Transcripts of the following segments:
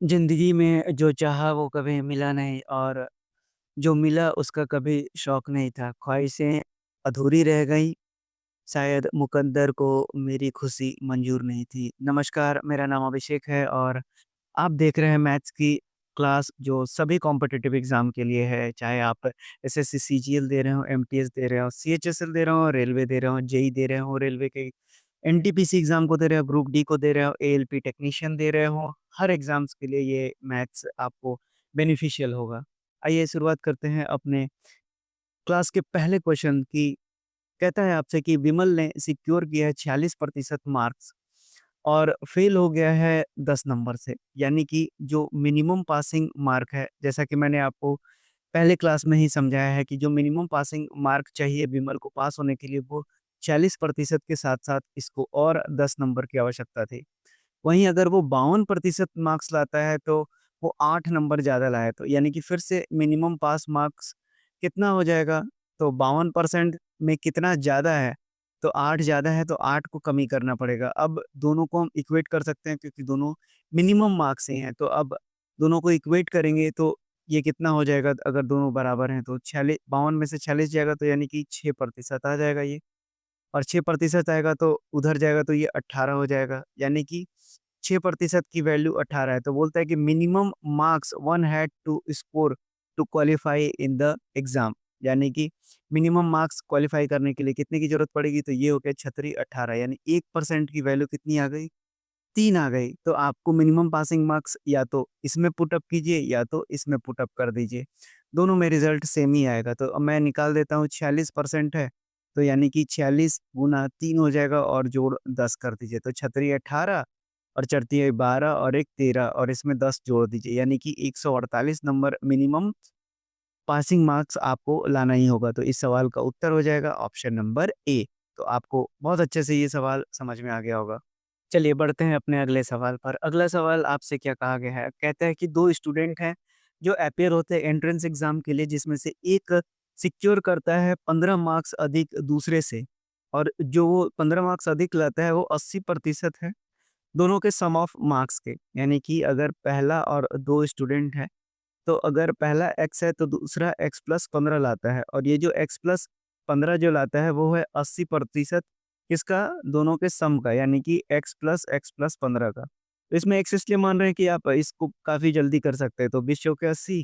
ज़िंदगी में जो चाहा वो कभी मिला नहीं और जो मिला उसका कभी शौक नहीं था। ख्वाहिशें अधूरी रह गईं, शायद मुकद्दर को मेरी खुशी मंज़ूर नहीं थी। नमस्कार, मेरा नाम अभिषेक है और आप देख रहे हैं मैथ्स की क्लास जो सभी कॉम्पिटिटिव एग्ज़ाम के लिए है। चाहे आप एसएससी सीजीएल दे रहे हो, एमटीएस दे रहे हो, सीएचएसएल दे रहे हो, रेलवे दे रहे हो, जेईई दे रहे हो, रेलवे के एनटीपीसी एग्ज़ाम को दे रहे हो, ग्रुप डी को दे रहे हो, एएलपी टेक्नीशियन दे रहे हो, हर एग्ज़ाम्स के लिए ये मैथ्स आपको बेनिफिशियल होगा। आइए शुरुआत करते हैं अपने क्लास के पहले क्वेश्चन की। कहता है आपसे कि विमल ने सिक्योर किया है 46% मार्क्स और फेल हो गया है 10 नंबर से। यानी कि जो मिनिमम पासिंग मार्क है, जैसा कि मैंने आपको पहले क्लास में ही समझाया है कि जो मिनिमम पासिंग मार्क चाहिए विमल को पास होने के लिए वो 40% के साथ-साथ इसको और 10 नंबर की आवश्यकता थी। वहीं अगर वो 52% मार्क्स लाता है तो वो 8 नंबर ज़्यादा लाया तो यानी कि फिर से मिनिमम पास मार्क्स कितना हो जाएगा? तो 52% में कितना ज़्यादा है? तो 8 ज़्यादा है तो 8 को कमी करना पड़ेगा। अब दोनों को हम इक्वेट कर सकते हैं क्योंकि दोनों मिनिमम मार्क्स ही हैं। तो अब दोनों को इक्वेट करेंगे तो ये कितना हो जाएगा अगर दोनों बराबर हैं तो 52 में से 46 जाएगा तो यानी कि 6% आ जाएगा ये। और 6% आएगा तो उधर जाएगा तो ये 18 हो जाएगा। यानी कि 6% की वैल्यू 18 है। तो बोलता है कि minimum marks one had to score to qualify in the exam. यानी कि मिनिमम मार्क्स क्वालिफाई करने के लिए कितने की ज़रूरत पड़ेगी? तो ये हो गया छतरी 18 यानी 1% की वैल्यू कितनी आ गई? 3 आ गई। तो आपको मिनिमम पासिंग मार्क्स या तो इसमें पुट अप कीजिए या तो इसमें पुट अप कर दीजिए। दोनों में रिज़ल्ट सेम ही आएगा। तो अब मैं निकाल देता हूँ 46% है, तो यानी कि 46 गुना 3 हो जाएगा और जोड़ 10 कर दीजिए। तो छतरी 18 और चरती है 12 और एक 13 और इसमें 10 जोड़ दीजिए। यानी कि 148 नंबर मिनिमम पासिंग मार्क्स आपको लाना ही होगा। तो इस सवाल का उत्तर हो जाएगा ऑप्शन नंबर ए। तो आपको बहुत अच्छे से ये सवाल समझ में आ गया होगा। चलिए बढ़ते हैं अपने अगले सवाल पर। अगला सवाल आपसे क्या कहा गया है? कहता है कि 2 स्टूडेंट हैं जो अपीयर होते हैं एंट्रेंस एग्ज़ाम के लिए जिसमें से एक सिक्योर करता है 15 मार्क्स अधिक दूसरे से और जो वो 15 मार्क्स अधिक लाता है वो 80% है दोनों के सम ऑफ मार्क्स के। यानी कि अगर पहला और 2 स्टूडेंट हैं तो अगर पहला x है तो दूसरा x प्लस 15 लाता है और ये जो x प्लस 15 जो लाता है वो है 80% किसका? दोनों के सम का यानी कि x प्लस 15 का। तो इसमें x इसलिए मान रहे हैं कि आप इसको काफ़ी जल्दी कर सकते हैं। तो 20 चौके 80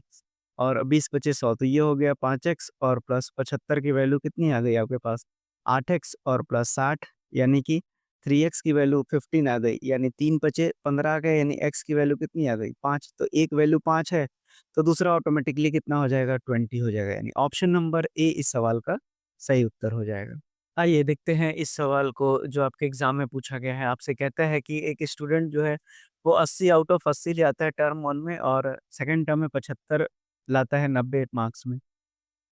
और 20 पचे 100 तो ये हो गया 5x और प्लस 75 की वैल्यू कितनी आ गई आपके पास? 8x और प्लस 60 यानी कि 3x की वैल्यू 15 आ गई यानी 3 पचे 15 आ गए यानी x की वैल्यू कितनी आ गई? 5 तो एक वैल्यू 5 है तो दूसरा ऑटोमेटिकली कितना हो जाएगा 20 हो जाएगा यानी ऑप्शन नंबर ए इस सवाल का सही उत्तर हो जाएगा। आइए देखते हैं इस सवाल को जो आपके एग्जाम में पूछा गया है आपसे कहता है कि एक स्टूडेंट जो है वो 80 आउट ऑफ 80 लाता है टर्म 1 में और सेकंड टर्म में 75 लाता है 90 मार्क्स में।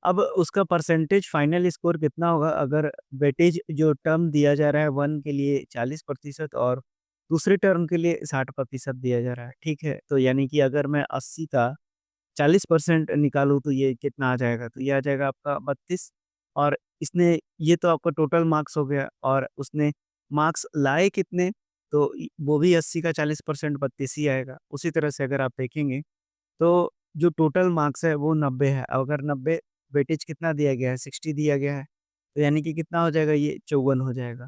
अब उसका परसेंटेज फाइनल स्कोर कितना होगा अगर वेटेज जो टर्म दिया जा रहा है 1 के लिए 40% और दूसरे टर्म के लिए 60% दिया जा रहा है, ठीक है? तो यानी कि अगर मैं 80 का 40% निकालूँ तो ये कितना आ जाएगा? तो ये आ जाएगा आपका 32 और इसने ये तो आपका टोटल मार्क्स हो गया और उसने मार्क्स लाए कितने? तो वो भी 80 का 40% 32 ही आएगा। उसी तरह से अगर आप देखेंगे तो जो टोटल मार्क्स है वो 90 है। अगर 90 वेटेज कितना दिया गया है? 60 दिया गया है। तो यानी कि कितना हो जाएगा ये 54 हो जाएगा।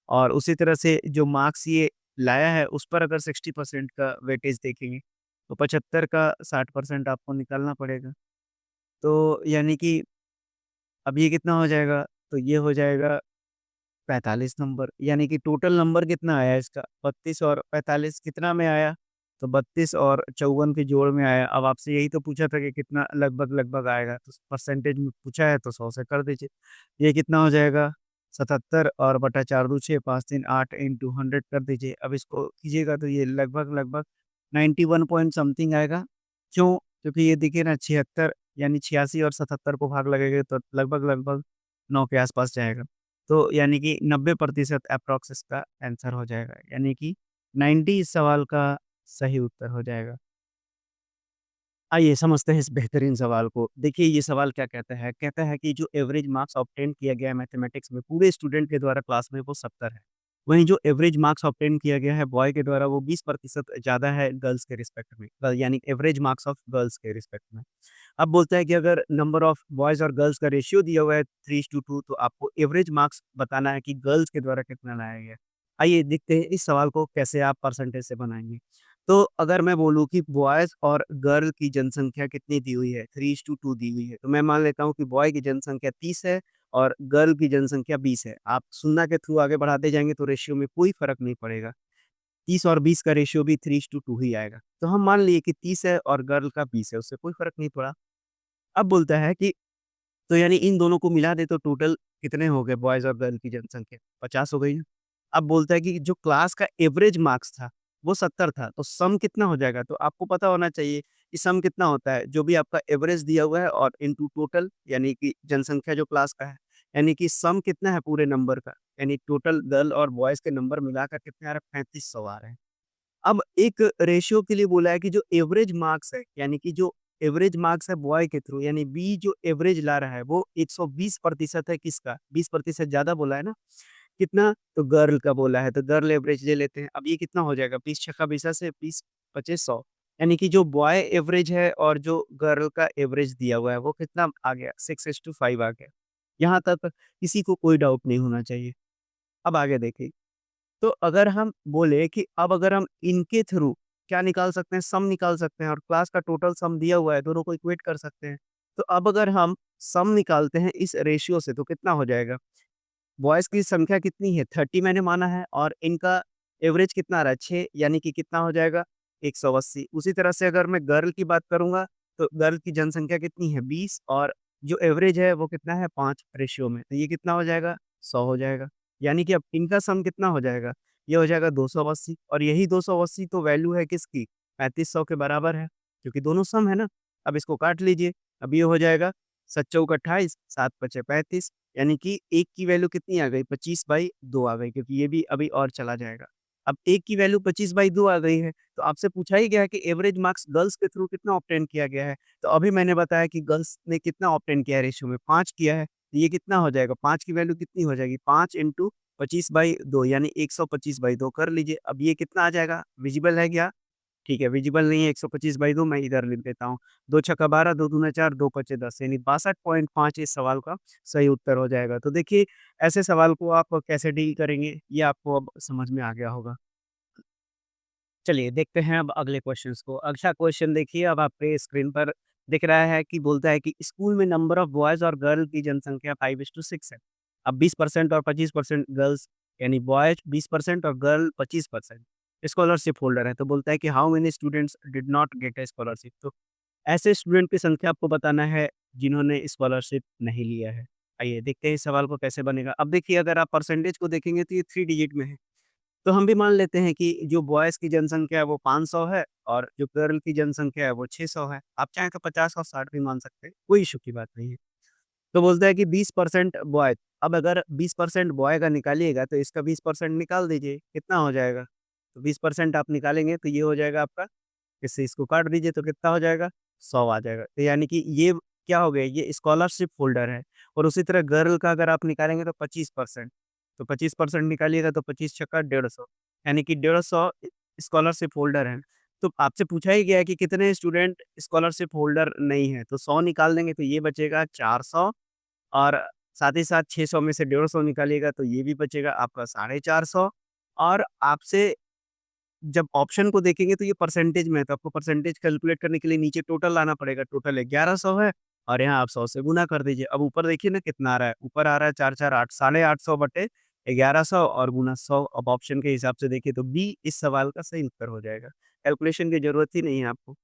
और उसी तरह से जो मार्क्स ये लाया है उस पर अगर 60% का वेटेज देखेंगे तो 75 का 60% आपको निकालना पड़ेगा। तो यानी कि अब ये कितना हो जाएगा? तो ये हो जाएगा 45 नंबर यानी कि टोटल नंबर कितना आया इसका 32 और 45 कितना में आया? तो 32 और 54 के जोड़ में आया। अब आपसे यही तो पूछा था कि कितना लगभग-लगभग आएगा, तो परसेंटेज में पूछा है तो 100 से कर दीजिए। ये कितना हो जाएगा? 77 और बटा 4 दूँ 6 5 3 8 इंटू 100 कर दीजिए। अब इसको कीजिएगा तो ये लगभग-लगभग 91 पॉइंट समथिंग आएगा। क्यों? क्योंकि ये देखिए ना 76 यानी 86 और 77 को भाग लगेगा तो लगभग-लगभग 9 के आस-पास जाएगा। तो यानी कि 90% एप्रॉक्स इसका आंसर हो जाएगा। यानी कि 90 इस सवाल का सही उत्तर हो जाएगा। आइए समझते हैं इस बेहतरीन सवाल को। देखिए ये सवाल क्या कहता है? कहता है कि जो एवरेज मार्क्स ऑब्टेन किया गया है मैथमेटिक्स में पूरे स्टूडेंट के द्वारा क्लास में वो 70 है। वहीं जो एवरेज मार्क्स ऑब्टेन किया गया है बॉय के द्वारा वो 20% ज़्यादा है गर्ल्स के रिस्पेक्ट में, यानी एवरेज मार्क्स ऑफ गर्ल्स के रिस्पेक्ट में। अब बोलता है कि अगर नंबर ऑफ बॉयज़ और गर्ल्स का रेशियो दिया हुआ है 3:2 तो आपको एवरेज मार्क्स बताना है कि गर्ल्स के द्वारा कितना लाया गया है। आइए देखते हैं इस सवाल को कैसे आप परसेंटेज से बनाएँगे। तो अगर मैं बोलूँ कि बॉयज़ और गर्ल की जनसंख्या कितनी दी हुई है, 3:2 दी हुई है, तो मैं मान लेता हूँ कि बॉय की जनसंख्या 30 है और गर्ल की जनसंख्या 20 है। आप सुन्ना के थ्रू आगे बढ़ाते जाएँगे तो रेशियो में कोई फ़र्क नहीं पड़ेगा। 30 और 20 का रेशियो भी 3:2 ही आएगा। तो हम मान लिए कि 30 है और गर्ल का 20 है, उससे कोई फ़र्क नहीं पड़ा। अब बोलता है कि तो यानी इन दोनों को मिला दें तो टोटल कितने हो गए बॉयज़ और गर्ल की जनसंख्या? 50 हो गई ना। अब बोलता है कि जो क्लास का एवरेज मार्क्स था, वो 70 था, तो सम कितना हो जाएगा? तो आपको पता होना चाहिए कि सम कितना होता है, जो भी आपका एवरेज दिया हुआ है और इंटू टोटल यानी कि जनसंख्या जो क्लास का है, यानी कि सम कितना है पूरे नंबर का, यानी टोटल गर्ल और बॉयज़ के नंबर मिलाकर कितने आ रहे हैं? 3500 आ रहे हैं। अब एक रेशियो के लिए बोला है कि जो एवरेज मार्क्स है, यानी कि जो एवरेज मार्क्स है बॉय के थ्रू यानी बी जो एवरेज ला रहा है वो 120% है किसका? 20% ज़्यादा बोला है ना? कितना? तो गर्ल का बोला है, तो गर्ल एवरेज ले लेते हैं। अब ये कितना हो जाएगा? 20 छक्का 20 से 20 पच्चीस 100 यानी कि जो बॉय एवरेज है और जो गर्ल का एवरेज दिया हुआ है वो कितना आ गया? 6:5 आ गया। यहाँ तक किसी को कोई डाउट नहीं होना चाहिए। अब आगे देखिए। तो अगर हम बोले कि अब अगर हम इनके थ्रू क्या निकाल सकते हैं? सम निकाल सकते हैं और क्लास का टोटल सम दिया हुआ है, दोनों को इक्वेट कर सकते हैं। तो अब अगर हम सम निकालते हैं इस रेशियो से तो कितना हो जाएगा? बॉयज़ की संख्या कितनी है? 30 मैंने माना है और इनका एवरेज कितना आ रहा है? 6 यानी कि कितना हो जाएगा? 180 उसी तरह से अगर मैं गर्ल की बात करूँगा, तो गर्ल की जनसंख्या कितनी है? 20 और जो एवरेज है वो कितना है? 5 रेशियो में। तो ये कितना हो जाएगा? 100 हो जाएगा। यानी कि अब इनका सम कितना हो जाएगा? ये हो जाएगा 280 और यही 280 तो वैल्यू है किसकी? 3500 के बराबर है, क्योंकि दोनों सम है ना। अब इसको काट लीजिए। अब ये हो जाएगा 7 चौक 28, 7 पचे 35 यानी कि 1 की वैल्यू कितनी आ गई? 25/2 आ गई क्योंकि ये भी अभी और चला जाएगा। अब 1 की वैल्यू 25/2 आ गई है, तो आपसे पूछा ही गया है कि एवरेज मार्क्स गर्ल्स के थ्रू कितना ऑब्टेन किया गया है। तो अभी मैंने बताया कि गर्ल्स ने कितना ऑब्टेन किया है रेशियो में 5 किया है, तो ये कितना हो जाएगा? 5 की वैल्यू कितनी हो जाएगी? 5 इंटू 25/2 यानी 125/2 कर लीजिए। अब ये कितना आ जाएगा? विजिबल है क्या? ठीक है, विजिबल नहीं है 125/2 मैं इधर लिख देता हूँ। 2 छक्का 12, 2 दूना 4, 2 पचे 10 यानी 62.5 इस सवाल का सही उत्तर हो जाएगा। तो देखिए, ऐसे सवाल को आप कैसे डील करेंगे, ये आपको अब समझ में आ गया होगा। चलिए देखते हैं अब अगले क्वेश्चन्स को। अगला क्वेश्चन देखिए अब आपके स्क्रीन पर दिख रहा है कि बोलता है कि स्कूल में नंबर ऑफ बॉयज़ और गर्ल की जनसंख्या 5:6 है। अब 20% और 25% गर्ल्स यानी बॉयज़ 20% और गर्ल 25% स्कॉलरशिप होल्डर है। तो बोलता है कि how many students did not get a scholarship तो ऐसे स्टूडेंट की संख्या आपको बताना है जिन्होंने स्कॉलरशिप नहीं लिया है। आइए देखते हैं इस सवाल को कैसे बनेगा। अब देखिए अगर आप परसेंटेज को देखेंगे तो ये 3 डिजिट में है। तो हम भी मान लेते हैं कि जो बॉयज़ की जनसंख्या है वो 500 है और जो गर्ल की जनसंख्या है वो 600 है। आप चाहें तो 50 और 60 भी मान सकते हैं, कोई इश्यू की बात नहीं है। तो बोलता है कि 20% बॉय अब अगर 20% बॉय का निकालिएगा तो इसका 20% निकाल दीजिए, कितना हो जाएगा? तो 20% आप निकालेंगे तो ये हो जाएगा आपका इससे इसको काट दीजिए तो कितना हो जाएगा? 100 आ जाएगा। तो यानी कि ये क्या हो गया? ये स्कॉलरशिप होल्डर है और उसी तरह गर्ल का अगर आप निकालेंगे तो 25% तो 25% निकालिएगा तो 25 छक्का 150 यानी कि 150 स्कॉलरशिप होल्डर हैं। तो आपसे पूछा ही गया है कि कितने स्टूडेंट स्कॉलरशिप होल्डर नहीं हैं, तो 100 निकाल देंगे तो ये बचेगा 400 और साथ ही साथ 600 में से 150 निकालिएगा तो ये भी बचेगा आपका 450 और आपसे जब ऑप्शन को देखेंगे तो ये परसेंटेज में है, तो आपको परसेंटेज कैलकुलेट करने के लिए नीचे टोटल लाना पड़ेगा। टोटल 1100 है और यहाँ आप 100 से गुना कर दीजिए। अब ऊपर देखिए ना कितना आ रहा है, ऊपर आ रहा है 4 4 8 850 बटे 1100 और गुना 100 अब ऑप्शन के हिसाब से देखिए तो बी इस सवाल का सही उत्तर हो जाएगा। कैलकुलेशन की ज़रूरत ही नहीं है आपको।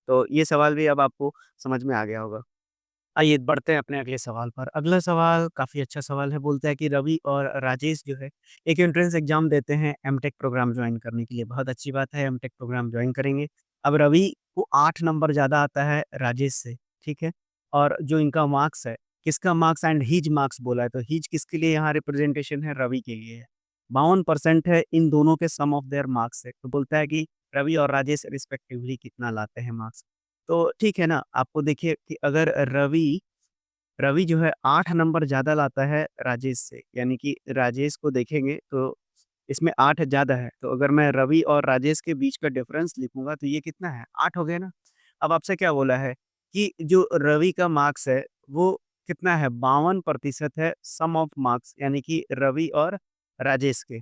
तो ये सवाल भी अब आपको समझ में आ गया होगा। आइए बढ़ते हैं अपने अगले सवाल पर। अगला सवाल काफ़ी अच्छा सवाल है, बोलता है कि रवि और राजेश जो है, एक एंट्रेंस एग्ज़ाम देते हैं एमटेक प्रोग्राम जॉइन करने के लिए। बहुत अच्छी बात है, एमटेक प्रोग्राम जॉइन करेंगे। अब रवि को 8 नंबर ज़्यादा आता है राजेश से, ठीक है? और जो इनका मार्क्स है, किसका मार्क्स एंड हिज मार्क्स बोला है, तो हिज किसके लिए यहाँ रिप्रेजेंटेशन है, रवि के लिए है। 52% है इन दोनों के सम ऑफ देयर मार्क्स है। तो बोलता है कि रवि और राजेश रिस्पेक्टिवली कितना लाते हैं मार्क्स। तो ठीक है ना, आपको देखिए कि अगर रवि रवि जो है 8 नंबर ज़्यादा लाता है राजेश से, यानी कि राजेश को देखेंगे तो इसमें 8 ज़्यादा है, तो अगर मैं रवि और राजेश के बीच का डिफरेंस लिखूँगा तो ये कितना है? 8 हो गया ना? अब आपसे क्या बोला है कि जो रवि का मार्क्स है वो कितना है? 52% है सम ऑफ मार्क्स यानी कि रवि और राजेश के।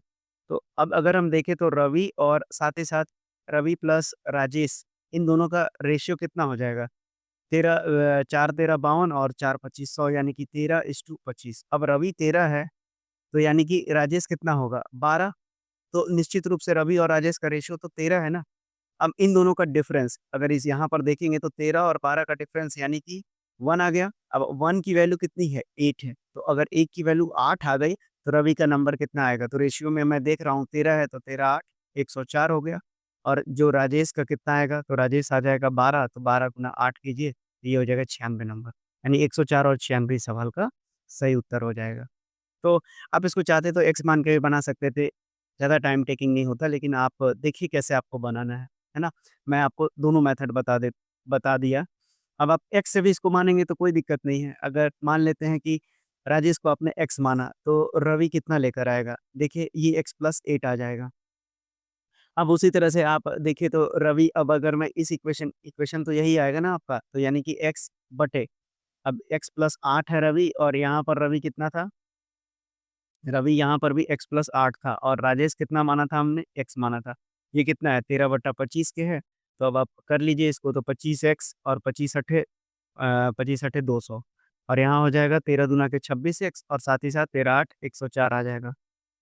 तो अब अगर हम देखें तो रवि और साथ ही साथ रवि प्लस राजेश इन दोनों का रेशियो कितना हो जाएगा? 4 13 52 और 4 25 100 यानी कि 13:25। अब रवि 13 है, तो यानी कि राजेश कितना होगा? 12। तो निश्चित रूप से रवि और राजेश का रेशियो तो 13 है ना? अब इन दोनों का डिफरेंस अगर इस यहाँ पर देखेंगे तो 13 और 12 का डिफरेंस यानी कि 1 आ गया। अब 1 की वैल्यू कितनी है? 8 है। तो अगर 1 की वैल्यू 8 आ गई, तो रवि का नंबर कितना आएगा? तो रेशियो में मैं देख रहा हूँ 13 है, तो 13 8 104 हो गया। और जो राजेश का कितना आएगा? तो राजेश आ जाएगा 12, तो 12 गुना 8 कीजिए, तो ये हो जाएगा 96 नंबर। यानी 104 और 96 सवाल का सही उत्तर हो जाएगा। तो आप इसको चाहते तो एक्स मान के भी बना सकते थे, ज़्यादा टाइम टेकिंग नहीं होता, लेकिन आप देखिए कैसे आपको बनाना है ना? मैं आपको दोनों मेथड बता दिया। अब आप एक्स से भी इसको मानेंगे तो कोई दिक्कत नहीं है। अगर मान लेते हैं कि राजेश को आपने एक्स माना, तो रवि कितना लेकर आएगा? देखिए ये एक्स प्लस 8 आ जाएगा। अब उसी तरह से आप देखिए तो रवि अब अगर मैं इस इक्वेशन इक्वेशन तो यही आएगा ना आपका, तो यानी कि एक्स बटे अब एक्स प्लस 8 है रवि और यहाँ पर रवि कितना था? रवि यहाँ पर भी x प्लस 8 था और राजेश कितना माना था हमने? x माना था। ये कितना है? 13/25 के है। तो अब आप कर लीजिए इसको तो 25x और 25 अठे 200 और यहाँ हो जाएगा 13 दूना के 26x और साथ ही साथ 13 8 104 आ जाएगा।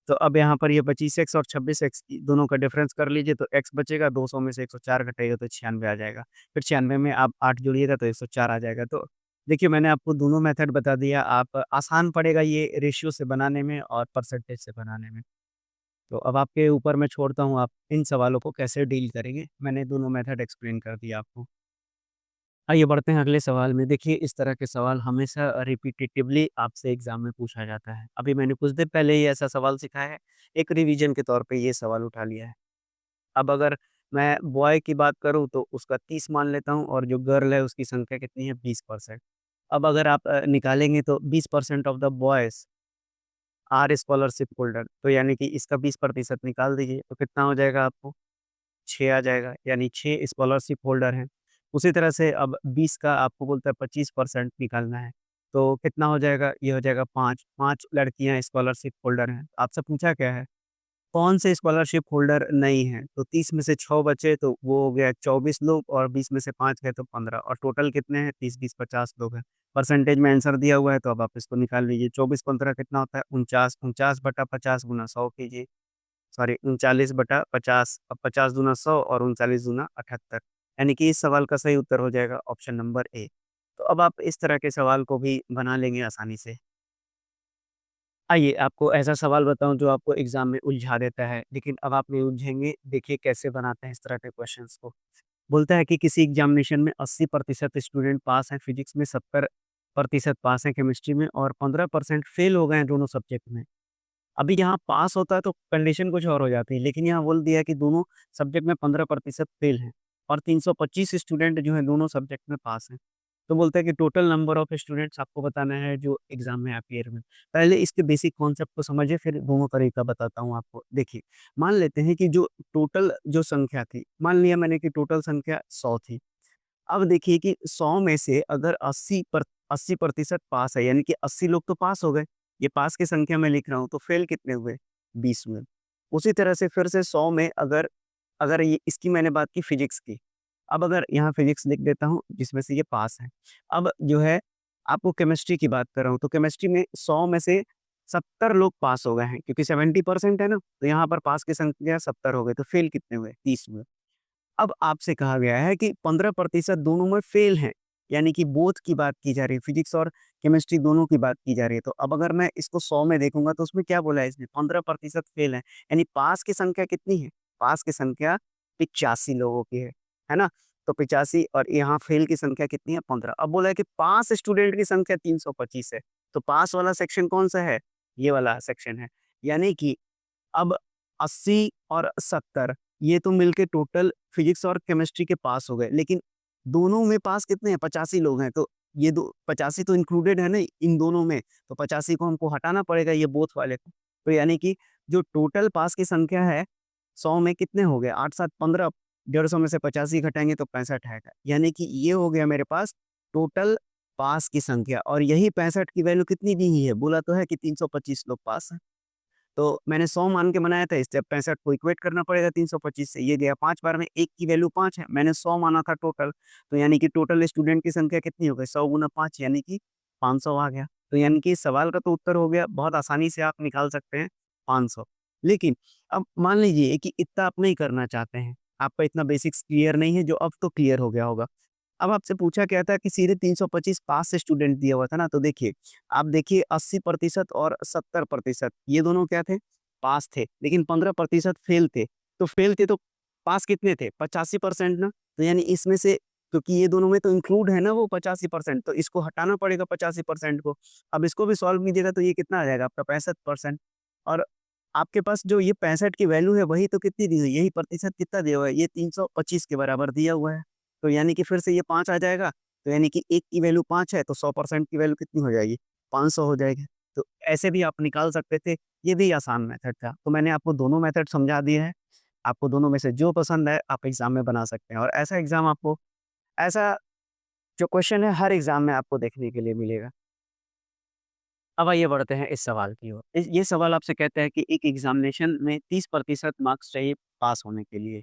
तो अब यहाँ पर ये 25x और 26x दोनों का डिफरेंस कर लीजिए तो x बचेगा 200 में से 104 घटाइएगा तो 96 आ जाएगा। फिर 96 में आप 8 जोड़िएगा तो 104 आ जाएगा। तो देखिए मैंने आपको दोनों मेथड बता दिया, आप आसान पड़ेगा ये रेशियो से बनाने में और परसेंटेज से बनाने में। तो अब आपके ऊपर मैं छोड़ता हूँ, आप इन सवालों को कैसे डील करेंगे। मैंने दोनों मेथड एक्सप्लेन कर दिया आपको। आइए बढ़ते हैं अगले सवाल में। देखिए इस तरह के सवाल हमेशा रिपिटेटिवली आपसे एग्ज़ाम में पूछा जाता है। अभी मैंने कुछ देर पहले ही ऐसा सवाल सिखाया है, एक रिवीजन के तौर पे ये सवाल उठा लिया है। अब अगर मैं बॉय की बात करूँ तो उसका 30 मान लेता हूँ और जो गर्ल है उसकी संख्या कितनी है? 20%। अब अगर आप निकालेंगे तो 20% of the boys are scholarship holder, तो यानी कि इसका 20% निकाल दीजिए तो कितना हो जाएगा आपको? 6 आ जाएगा, यानी 6 स्कॉलरशिप होल्डर हैं। उसी तरह से अब 20 का आपको बोलता है 25% निकालना है, तो कितना हो जाएगा? ये हो जाएगा 5, 5 लड़कियाँ स्कॉलरशिप होल्डर हैं। आपसे पूछा क्या है? कौन से स्कॉलरशिप होल्डर नहीं हैं? तो 30 में से 6 बचे तो वो हो गया 24 लोग और 20 में से 5 गए तो 15 और टोटल कितने हैं? 30, 20, 50 लोग हैं। परसेंटेज में आंसर दिया हुआ है तो अब आप इसको निकाल लीजिए। 24 15 कितना होता है? 49, 49/50 गुना 100 कीजिए। सॉरी 39/50 अब 50 दूना 100 और 39 दूना 78 यानी कि इस सवाल का सही उत्तर हो जाएगा ऑप्शन नंबर ए। तो अब आप इस तरह के सवाल को भी बना लेंगे आसानी से। आइए आपको ऐसा सवाल बताऊँ जो आपको एग्ज़ाम में उलझा देता है, लेकिन अब आप नहीं उलझेंगे, देखिए कैसे बनाते हैं इस तरह के क्वेश्चंस को। बोलता है कि किसी एग्ज़ामिनेशन में 80% स्टूडेंट पास हैं फिज़िक्स में, 70% पास हैं केमिस्ट्री में और 15% फेल हो गए हैं दोनों सब्जेक्ट में। अभी यहाँ पास होता है तो कंडीशन कुछ और हो जाती है, लेकिन यहाँ बोल दिया है कि दोनों सब्जेक्ट में 15% फेल हैं और 325 स्टूडेंट जो हैं दोनों सब्जेक्ट में पास हैं। तो बोलता है कि टोटल नंबर ऑफ स्टूडेंट्स आपको बताना है जो एग्ज़ाम में अपीयर में। पहले इसके बेसिक कॉन्सेप्ट को समझिए फिर दोनों तरीका बताता हूँ आपको। देखिए, मान लेते हैं कि जो टोटल जो संख्या थी, मान लिया मैंने कि टोटल संख्या 100 थी। अब देखिए कि 100 में से अगर 80% पास है, यानी कि 80 लोग तो पास हो गए। ये पास की संख्या मैं लिख रहा हूँ, तो फेल कितने हुए? 20 हुए। उसी तरह से फिर से 100 में अगर अगर ये इसकी मैंने बात की फिज़िक्स की। अब अगर यहाँ फिज़िक्स लिख देता हूँ जिसमें से ये पास है। अब जो है आपको केमिस्ट्री की बात कर रहा हूँ, तो केमिस्ट्री में 100 में से 70 लोग पास हो गए हैं क्योंकि 70% है ना, तो यहाँ पर पास की संख्या 70 हो गए, तो फेल कितने हुए? 30 हुए। अब आपसे कहा गया है कि 15% दोनों में फेल हैं, यानी कि बोथ की बात की जा रही है, फिजिक्स और केमिस्ट्री दोनों की बात की जा रही है। तो अब अगर मैं इसको 100 में देखूँगा तो उसमें क्या बोला है इसने? 15% फेल हैं, यानी पास की संख्या कितनी है? पास की संख्या 85 लोगों की है ना? तो 85 और यहाँ फेल की संख्या कितनी है? 15। अब बोला है कि पास स्टूडेंट की संख्या 325 है, तो पास वाला सेक्शन कौन-सा है? ये वाला सेक्शन है, यानी कि अब 80 और 70 ये तो मिलके टोटल फिजिक्स और केमिस्ट्री के पास हो गए, लेकिन दोनों में पास कितने हैं? 85 लोग हैं, तो ये दो 85 तो इंक्लूडेड है ना इन दोनों में, तो 85 को हमको हटाना पड़ेगा ये बोथ वाले को। तो यानी कि जो टोटल पास की संख्या है 100 में कितने हो गए 8 7 15, 150 में से 85 घटाएंगे तो 65 आएगा। यानी कि ये हो गया मेरे पास टोटल पास की संख्या, और यही 65 की वैल्यू कितनी दी हुई है, बोला तो है कि 325 लोग पास हैं। तो मैंने 100 मान के बनाया था, इससे अब 65 को इक्वेट करना पड़ेगा 325 से। ये गया 5 बार में, 1 की वैल्यू 5 है, मैंने 100 माना था टोटल। तो यानी कि टोटल स्टूडेंट की संख्या कितनी हो गई, 100 गुना 5 यानी कि 500 आ गया। तो यानी कि इस सवाल का तो उत्तर हो गया, बहुत आसानी से आप निकाल सकते हैं 500। लेकिन अब मान लीजिए कि इतना आप नहीं करना चाहते हैं, आपका इतना बेसिक्स क्लियर नहीं है, जो अब तो क्लियर हो गया होगा। अब आपसे पूछा क्या था कि सीधे 325 पास से स्टूडेंट दिया हुआ था ना, तो देखिए, आप देखिए 80% और 70% ये दोनों क्या थे? पास थे, लेकिन 15% फेल थे। तो फेल थे तो पास कितने थे? 85% ना, तो यानी इसमें से, क्योंकि ये दोनों में तो इंक्लूड है ना वो 85%, तो इसको हटाना पड़ेगा 85% को। अब इसको भी सॉल्व कीजिएगा तो ये कितना आ जाएगा आपका 65%। और आपके पास जो ये 65 की वैल्यू है वही तो कितनी दी हुई है, यही प्रतिशत कितना दिया हुआ है, ये 325 के बराबर दिया हुआ है। तो यानी कि फिर से ये 5 आ जाएगा, तो यानी कि 1 की वैल्यू 5 है तो 100% की वैल्यू कितनी हो जाएगी? 500 हो जाएगी। तो ऐसे भी आप निकाल सकते थे, ये भी आसान मेथड था। तो मैंने आपको दोनों मेथड समझा दिए हैं, आपको दोनों में से जो पसंद है आप एग्ज़ाम में बना सकते हैं, और ऐसा एग्ज़ाम आपको, ऐसा जो क्वेश्चन है हर एग्ज़ाम में आपको देखने के लिए मिलेगा। अब आइए बढ़ते हैं इस सवाल की ओर। इस ये सवाल आपसे कहता है कि एक एग्ज़ामिनेशन में 30% मार्क्स चाहिए पास होने के लिए,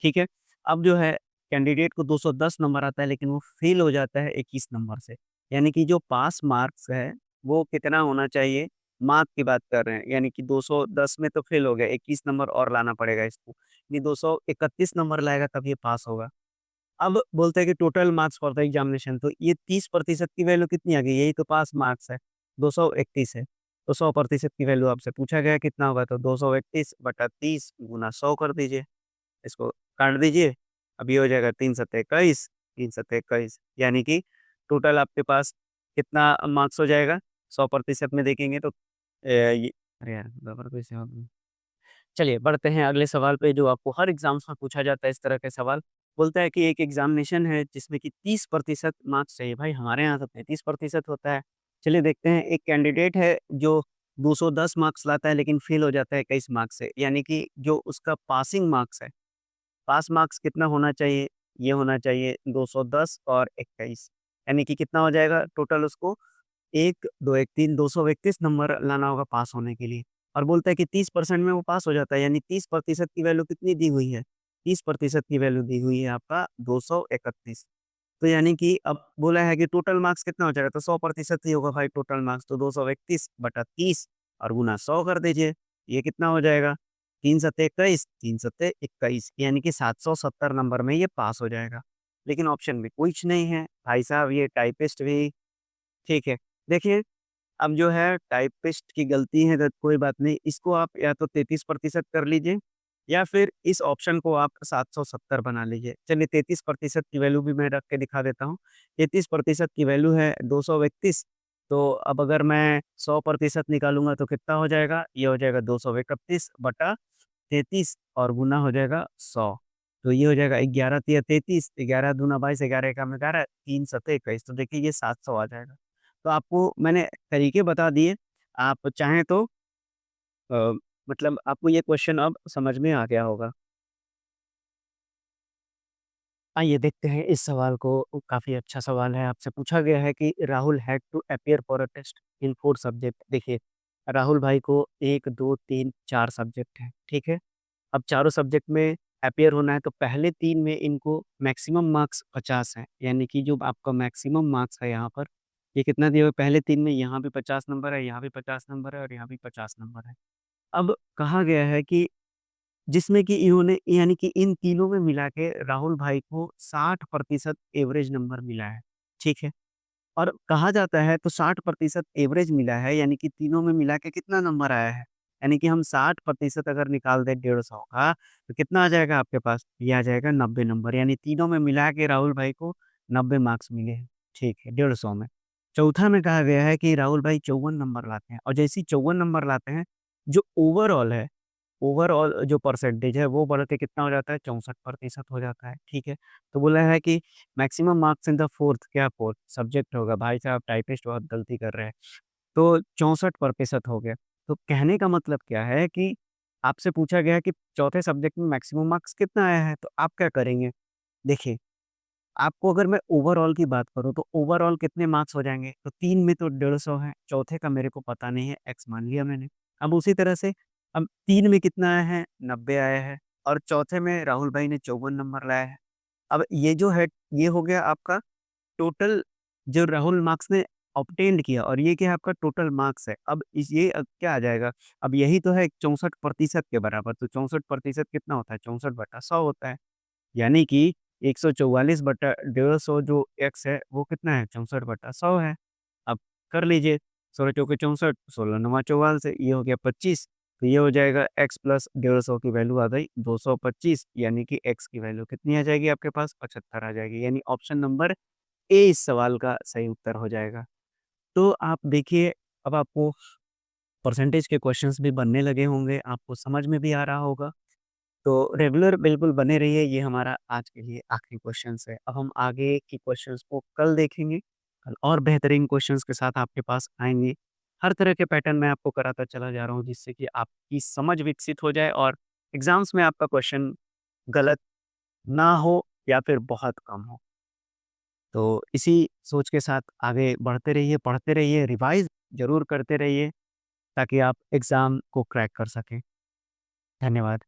ठीक है? अब जो है कैंडिडेट को 210 नंबर आता है, लेकिन वो फेल हो जाता है 21 नंबर से। यानी कि जो पास मार्क्स है वो कितना होना चाहिए? मार्क की बात कर रहे हैं, यानी कि 210 में तो फेल हो गया, 21 नंबर और लाना पड़ेगा इसको। ये 231 नंबर लाएगा तब ये पास होगा। अब बोलते हैं कि total marks for the examination, तो ये 30% की वैल्यू कितनी आ गई? यही तो पास मार्क्स है, 231 है। तो 100% की वैल्यू आपसे पूछा गया है कितना होगा, तो 231 बटा 30 गुना 100 कर दीजिए। इसको काट दीजिए, अब ये हो जाएगा 3 सत्ते 21, 3 सत्ते 21, यानी कि टोटल आपके पास कितना मार्क्स हो जाएगा? 100% में देखेंगे तो ये, अरे यार बराबर कैसे होगा? चलिए बढ़ते हैं अगले सवाल पे, जो आपको हर एग्ज़ाम्स में पूछा जाता है इस तरह के सवाल। बोलता है कि एक एग्ज़ामिनेशन है जिसमें कि 30% मार्क्स चाहिए। भाई हमारे यहाँ तो 33% होता है। चलिए देखते हैं, एक कैंडिडेट है जो 210 मार्क्स लाता है लेकिन फेल हो जाता है 21 मार्क्स से। यानी कि जो उसका पासिंग मार्क्स है, पास मार्क्स कितना होना चाहिए? ये होना चाहिए 210 और 21, यानी कि कितना हो जाएगा टोटल उसको 1, 2, 1, 3, 231 नंबर लाना होगा पास होने के लिए। और बोलता है कि 30% में वो पास हो जाता है, यानी 30% की वैल्यू कितनी दी हुई है? 30% की वैल्यू दी हुई है आपका 231। तो यानी कि अब बोला है कि टोटल मार्क्स कितना हो जाएगा, तो 100% ही होगा भाई टोटल मार्क्स, तो 231 बटा 30 और गुना 100 कर दीजिए। ये कितना हो जाएगा? 3 सत्ते 21, 3 सत्ते 21, यानी कि 770 नंबर में ये पास हो जाएगा। लेकिन ऑप्शन में कुछ नहीं है भाई साहब, ये टाइपिस्ट भी, ठीक है। देखिए, अब जो है टाइपिस्ट की गलती है तो कोई बात नहीं, इसको आप या तो 33% कर लीजिए, या फिर इस ऑप्शन को आप 770 बना लीजिए। चलिए 33% की वैल्यू भी मैं रख के दिखा देता हूँ। 33% की वैल्यू है 231, तो अब अगर मैं 100% निकालूँगा तो कितना हो जाएगा? ये हो जाएगा 231 बटा 33 और गुना हो जाएगा 100। तो ये हो जाएगा 11 तिया 33, 11 दूना 22, 11 एकम 11, 3 सत्ते 21, तो देखिए ये 700 आ जाएगा। तो आपको मैंने तरीके बता दिए, आप चाहें तो अ, मतलब आपको ये क्वेश्चन अब समझ में आ गया होगा। आइए देखते हैं इस सवाल को, काफ़ी अच्छा सवाल है। आपसे पूछा गया है कि Rahul had to appear for a test in 4 subject. देखिए, राहुल भाई को 1, 2, 3, 4 सब्जेक्ट हैं, ठीक है? अब चारों सब्जेक्ट में अपीयर होना है, तो पहले 3 में इनको मैक्सिमम मार्क्स 50 हैं, यानी कि जो आपका मैक्सिमम मार्क्स है यहाँ पर, ये कितना दिया हुआ है? पहले 3 में यहाँ भी 50 नंबर है, यहाँ भी 50 नंबर है और यहाँ भी 50 नंबर है। अब कहा गया है कि जिसमें कि इन्होंने, यानी कि इन तीनों में मिला के राहुल भाई को 60% एवरेज नंबर मिला है, ठीक है? और कहा जाता है तो 60% एवरेज मिला है, यानी कि तीनों में मिला के कितना नंबर आया है? यानी कि हम 60% अगर निकाल दें 150 का, तो कितना आ जाएगा आपके पास? ये आ जाएगा 90 नंबर, यानी तीनों में मिला के राहुल भाई को 90 मार्क्स मिले हैं, ठीक है, 150 में। चौथा में कहा गया है कि राहुल भाई 54 नंबर लाते हैं, और जैसे ही 54 नंबर लाते हैं, जो ओवरऑल है, ओवरऑल जो परसेंटेज है वो बढ़ के कितना हो जाता है? 64% हो जाता है, ठीक है? तो बोला है कि maximum marks in the 4th, क्या 4th सब्जेक्ट होगा? भाई साहब टाइपिस्ट बहुत गलती कर रहे हैं। तो 64% हो गया। तो कहने का मतलब क्या है कि आपसे पूछा गया है कि चौथे सब्जेक्ट में मैक्सिमम मार्क्स कितना आया है, तो आप क्या करेंगे? देखिए, आपको अगर मैं ओवरऑल की बात करूँ तो ओवरऑल कितने मार्क्स हो जाएँगे? तो 3 में तो 150 है, चौथे का मेरे को पता नहीं है, एक्स मान लिया मैंने। अब उसी तरह से अब 3 में कितना आया है? 90 आया है और चौथे में राहुल भाई ने 54 नंबर लाया है। अब ये जो है, ये हो गया आपका टोटल जो राहुल मार्क्स ने ऑब्टेन्ड किया और ये क्या है आपका टोटल मार्क्स है। अब ये क्या आ जाएगा? अब यही तो है 64% के बराबर, तो 64% कितना होता है? 64/100 होता है। यानी कि 144 बटा 150 जो एक्स है, वो कितना है? 64/100 है। अब कर लीजिए, 16 चौके 64, 16 नवा 44, ये हो गया 25, तो ये हो जाएगा एक्स प्लस 150 की वैल्यू आ गई 225, यानी कि एक्स की वैल्यू कितनी आ जाएगी आपके पास? 75 आ जाएगी, यानी ऑप्शन नंबर ए इस सवाल का सही उत्तर हो जाएगा। तो आप देखिए, अब आपको परसेंटेज के क्वेश्चंस भी बनने लगे होंगे, आपको समझ में भी आ रहा होगा। तो रेगुलर बिल्कुल बने रहिए, ये हमारा आज के लिए आखिरी क्वेश्चंस है। अब हम आगे की क्वेश्चंस को कल देखेंगे, कल और बेहतरीन क्वेश्चंस के साथ आपके पास आएँगे। हर तरह के पैटर्न मैं आपको कराता चला जा रहा हूँ जिससे कि आपकी समझ विकसित हो जाए और एग्ज़ाम्स में आपका क्वेश्चन गलत ना हो या फिर बहुत कम हो। तो इसी सोच के साथ आगे बढ़ते रहिए, पढ़ते रहिए, रिवाइज़ ज़रूर करते रहिए ताकि आप एग्ज़ाम को क्रैक कर सकें। धन्यवाद।